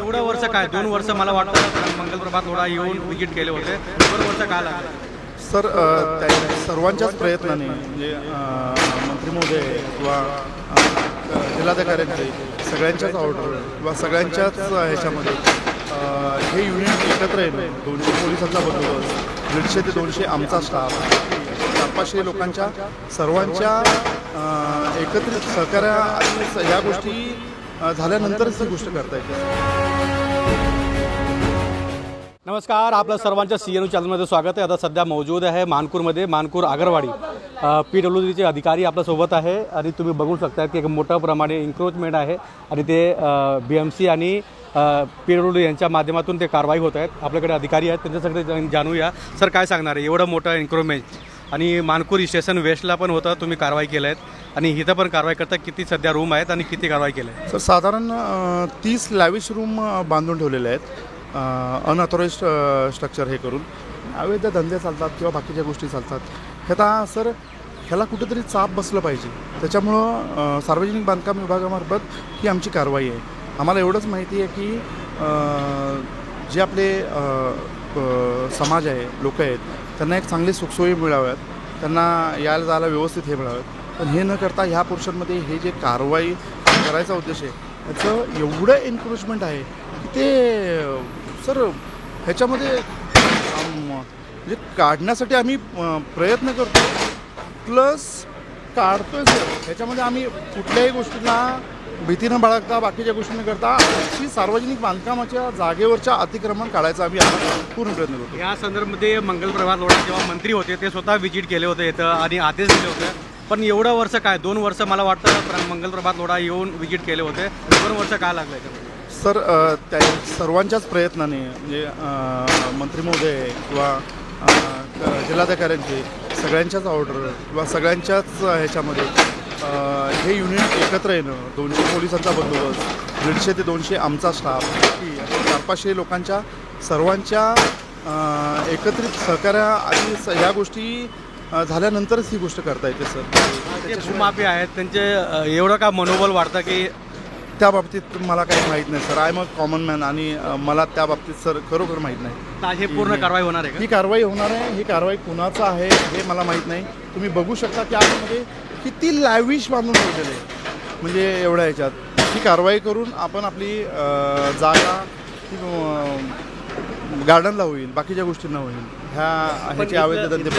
एवढं वर्ष काय 2 वर्ष मला वाटतं मंगलप्रभात लोढा येऊन विजिट केले होते, एवढं वर्ष काय लागलं सर? त्या सर्वांच्याच प्रयत्नाने म्हणजे मंत्री महोदय किंवा जिल्हाधिकाऱ्यांचे सगळ्यांच्याच ऑर्डर किंवा सगळ्यांच्याच ह्याच्यामध्ये हे युनिट एकत्र येणं, 200 पोलिसांचा बंदोबस्त, 150 ते 200 आमचा स्टाफ, 400-500 लोकांच्या सर्वांच्या एकत्रित सहकार्या आणि या गोष्टी झाल्यानंतरच ही गोष्ट करता येते. नमस्कार, आपल्या सर्वांच्या CNU चॅनलमध्ये स्वागत आहे. आता सध्या मौजूद आहे मानकूरमध्ये, मानकूर आगरवाडी. PWDचे अधिकारी आपल्यासोबत आहे आणि तुम्ही बघू शकता की एक मोठ्या प्रमाणे एन्क्रोचमेंट आहे आणि ते BMC आणि PWD यांच्या माध्यमातून ते कारवाई होत आहेत. आपल्याकडे अधिकारी आहेत, त्यांच्यासाठी जाणूया. सर, काय सांगणार आहे? एवढं मोठं एन्क्रोचमेंट आणि मानकूर स्टेशन वेस्टला पण होतं, तुम्ही कारवाई केलं आहेत आणि इथं पण कारवाई करता. किती सध्या रूम आहेत आणि किती कारवाई केलं आहे? सर, साधारण 30 लॅविश रूम बांधून ठेवलेले आहेत, अनऑथोराइज स्ट्रक्चर हे करून. अवैध धंदे चालतात किंवा बाकीच्या गोष्टी चालतात. हे आता सर ह्याला कुठेतरी चाप बसलं पाहिजे. त्याच्यामुळं सार्वजनिक बांधकाम विभागामार्फत ही आमची कारवाई आहे. आम्हाला एवढंच माहिती आहे की जे आपले समाज आहे, लोक आहेत, त्यांना एक चांगली सुखसोयी मिळाव्यात, त्यांना यायला जायला व्यवस्थित हे मिळाव्यात. पण हे न करता ह्या पोर्शनमध्ये हे जे कारवाई करायचा उद्देश आहे त्याचं एवढं एन्क्रोचमेंट आहे की ते सर ह्याच्यामध्ये म्हणजे काढण्यासाठी आम्ही प्रयत्न करतो, प्लस काढतोय सर. ह्याच्यामध्ये आम्ही कुठल्याही गोष्टीला भीती न बाळगता, बाकीच्या गोष्टी न करता अशी सार्वजनिक बांधकामाच्या जागेवरच्या अतिक्रमण काढायचा आम्ही पूर्ण प्रयत्न करतो. या संदर्भामध्ये मंगलप्रभात लोढा जेव्हा मंत्री होते ते स्वतः व्हिजिट केले होते इथं आणि आदेश दिले होते. पण एवढं वर्ष काय 2 वर्ष मला वाटतं मंगलप्रभात लोढा येऊन विजिट केले होते, 2 वर्ष काय लागलं याच्यामध्ये? सर, त्या सर्वांच्याच प्रयत्नाने म्हणजे मंत्री महोदय किंवा जिल्हाधिकाऱ्यांचे सगळ्यांच्याच ऑर्डर किंवा सगळ्यांच्याच ह्याच्यामध्ये हे युनिट एकत्र येणं, 200 पोलिसांचा बंदोबस्त, 150 ते 200 आमचा स्टाफ, 400-500 लोकांच्या सर्वांच्या एकत्रित सहकार्या आणि या गोष्टी झाल्यानंतरच ही गोष्ट करता येते. सर, जे भूमाफी आहेत त्यांचे एवढं का मनोबल वाढतं की त्या बाबतीत मला काही माहीत नाही sir. I am a common man आणि मला त्या बाबतीत सर खरोखर माहीत नाही. हे पूर्ण कारवाई होणार आहे का? ही कारवाई होणार आहे. ही कारवाई कुणाचं आहे हे मला माहीत नाही. तुम्ही बघू शकता की आतमध्ये किती लॅविश बांधून ठेवलेले आहे. म्हणजे एवढ्या ह्याच्यात ही कारवाई करून आपण आपली जागा गार्डनला होईल, बाकीच्या गोष्टींना होईल. ह्याचे अवैध धंदे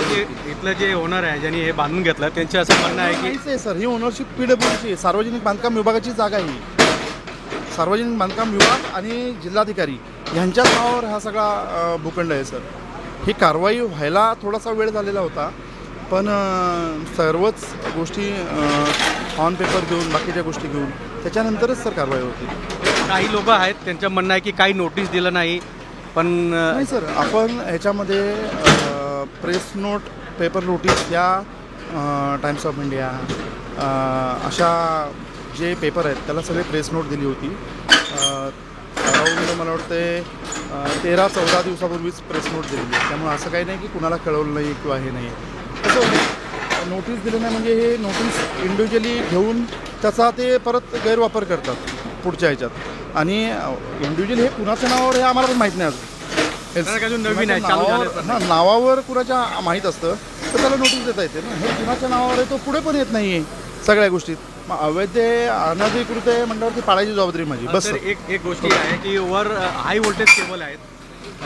इथलं जे ओनर आहे ज्यांनी हे बांधून घेतलं त्यांचं असं म्हणणं आहे की सर ही ओनरशिप PWDची सार्वजनिक बांधकाम विभागाची जागा ही. सार्वजनिक बांधकाम विभाग आणि जिल्हाधिकारी यांच्या नावावर हा सगळा भूखंड आहे. सर, ही कारवाई व्हायला थोडासा वेळ झालेला होता, पण सर्वच गोष्टी ऑन पेपर घेऊन, बाकीच्या गोष्टी घेऊन त्याच्यानंतरच सर कारवाई होती. काही लोक आहेत त्यांचं म्हणणं आहे की काही नोटीस दिलं नाही. पण नाही सर, आपण ह्याच्यामध्ये प्रेस नोट, पेपर नोटीस या टाइम्स ऑफ इंडिया अशा जे पेपर आहेत त्याला सगळे प्रेस नोट दिली होती. अराऊंड मला वाटते 13-14 दिवसापूर्वीच प्रेस नोट दिलेली आहे. त्यामुळे असं काही नाही की कुणाला कळवलं नाही किंवा हे नाही. तसं नोटीस दिलं नाही म्हणजे हे नोटीस इंडिव्हिज्युअली घेऊन त्याचा ते परत गैरवापर करतात पुढच्या ह्याच्यात. आणि इंडिव्हिज्युअल हे कुणाच्या नावावर हे आम्हाला पण माहीत नाही अजून. नवीन आहे, नावावर कुणाच्या माहीत असतं तर त्याला नोटीस देता येते ना. हे कुणाच्या नावावर आहे तो पुढे पण येत नाही आहे सगळ्या गोष्टीत. मग अवैध अनधिकृत आहे म्हणल्यावर ती पाळायची जबाबदारी माझी. बस एक गोष्टी आहे की वर हाय व्होल्टेज केबल आहेत,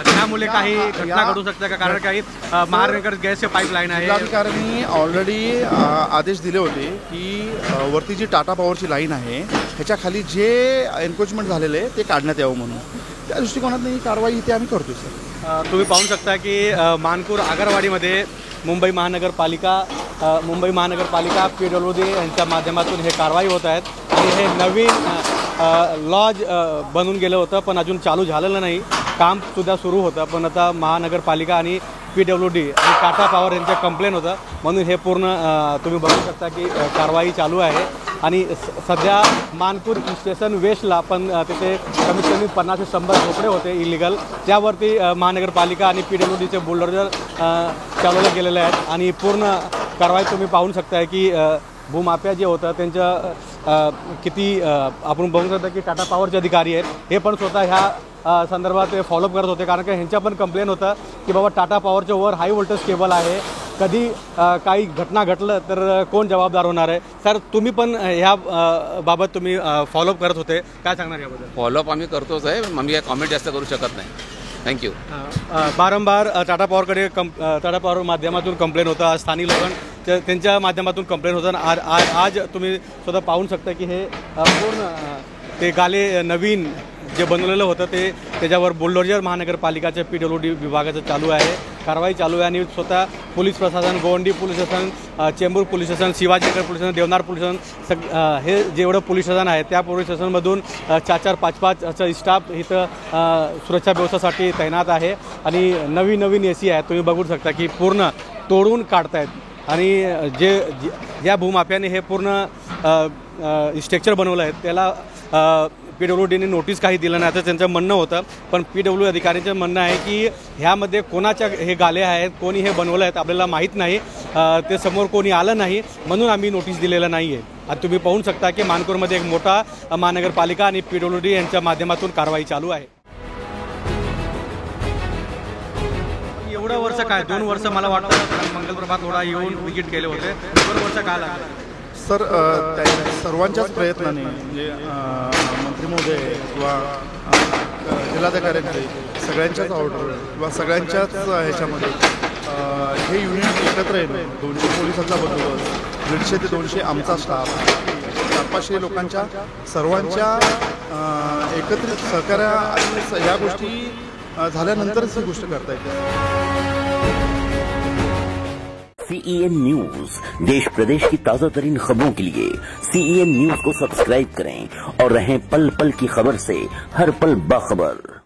त्यामुळे काही घटना घडू शकतात का? कारण काही महानगर गॅसचे पाईपलाईन आहे. जिल्हाधिकाऱ्यांनी ऑलरेडी आदेश दिले होते की वरती जी टाटा पॉवरची लाईन आहे ह्याच्या खाली जे एन्क्रोचमेंट झालेलं आहे ते काढण्यात यावं म्हणून. त्या दृष्टिकोनातून ही कारवाई इथे आम्ही करतो. सर, तुम्ही पाहू शकता की मानकूर आगरवाडीमध्ये मुंबई महानगरपालिका PWD यांच्या माध्यमातून हे कारवाई होत आहेत आणि हे नवीन लॉज बनून गेलं होतं पण अजून चालू झालेलं नाही. कामसुद्धा सुरू होतं पण आता महानगरपालिका आणि PWD आणि टाटा पॉवर यांचं कंप्लेन होतं म्हणून हे पूर्ण तुम्ही बघू शकता की कारवाई चालू आहे. आणि सध्या मानकूर स्टेशन वेस्टला पण तिथे कमीत कमी 50 ते 100 झोपडे होते इलिगल, त्यावरती महानगरपालिका आणि PWDचे बुलडोजर चालवले गेलेले आहेत आणि पूर्ण कारवाई तुम्ही पाहू शकताय की भूमाफिया जे होतं त्यांच्या किती आपण बघू शकतो की टाटा पॉवरचे अधिकारी आहेत हे पण स्वतः ह्या संदर्भात ते फॉलोअप करत होते, कारण की ह्यांच्या पण कंप्लेन होतं की बाबा टाटा पॉवरच्या वर हाय व्होल्टेज केबल आहे, कधी काही घटना घडलं तर कोण जबाबदार होणार आहे. सर तुम्ही पण ह्या बाबत तुम्ही फॉलोअप करत होते, काय सांगणार याबद्दल? फॉलोअप आम्ही करतोच आहे, आम्ही काय कॉमेंट जास्त करू शकत नाही. थँक्यू. वारंवार टाटा पॉवरकडे टाटा पॉवर माध्यमातून कंप्लेन होतं, आज स्थानिक लोकांच्या त्यांच्या माध्यमातून कंप्लेन होतं. आज तुम्ही स्वतः पाहू शकता की हे पूर्ण ते गाले नवीन जे बनवलेलं होतं ते त्याच्यावर बुलडोजर महानगरपालिकाच्या PWD विभागाचं चालू आहे, कारवाई चालू आहे. आणि स्वतः पोलीस प्रशासन, Govandi police station, Chembur police station, Shivajinagar police station, Deonar police station, हे जेवढं पोलीस स्टेशन आहे त्या पोलीस स्टेशनमधून 4-4, 5-5 असं स्टाफ इथं सुरक्षा व्यवस्थेसाठी तैनात आहे. आणि नवीन AC आहेत, तुम्ही बघू शकता की पूर्ण तोडून काढतायत. आणि ज्या भूमाफियाने हे पूर्ण स्ट्रक्चर बनवलं आहे त्याला PWDने नोटीस काही दिलं नाही असं त्यांचं म्हणणं होतं. पण PWD अधिकाऱ्यांचं म्हणणं आहे की ह्यामध्ये कोणाच्या हे गाले आहेत, कोणी हे बनवलं आहेत आपल्याला माहीत नाही, ते समोर कोणी आलं नाही म्हणून आम्ही नोटीस दिलेलं नाही आहे. आता तुम्ही पाहू शकता की मानपूरमध्ये एक मोठा महानगरपालिका आणि PWD यांच्या माध्यमातून कारवाई चालू आहे. एवढं वर्ष काय 2 वर्ष मला वाटतं मंगलप्रभात थोडा येऊन विजिट केले होते, 2 वर्ष काय लागलं सर? त्या सर्वांच्याच प्रयत्नाने म्हणजे मंत्री महोदय किंवा जिल्हाधिकारी सगळ्यांच्याच ऑर्डर किंवा सगळ्यांच्याच ह्याच्यामध्ये हे युनिट एकत्र येणं, 200 पोलिसांचा बंदोबस्त, 150 ते 200 आमचा स्टाफ, 400-500 लोकांच्या सर्वांच्या एकत्रित सहकार्य या गोष्टी झाल्यानंतरच ही गोष्ट करता येते. CEN न्यूज, देश प्रदेश की ताजा तरीन खबरों के लिए CEN न्यूज को सब्सक्राइब करें और रहें पल पल की खबर से हर पल बाखबर.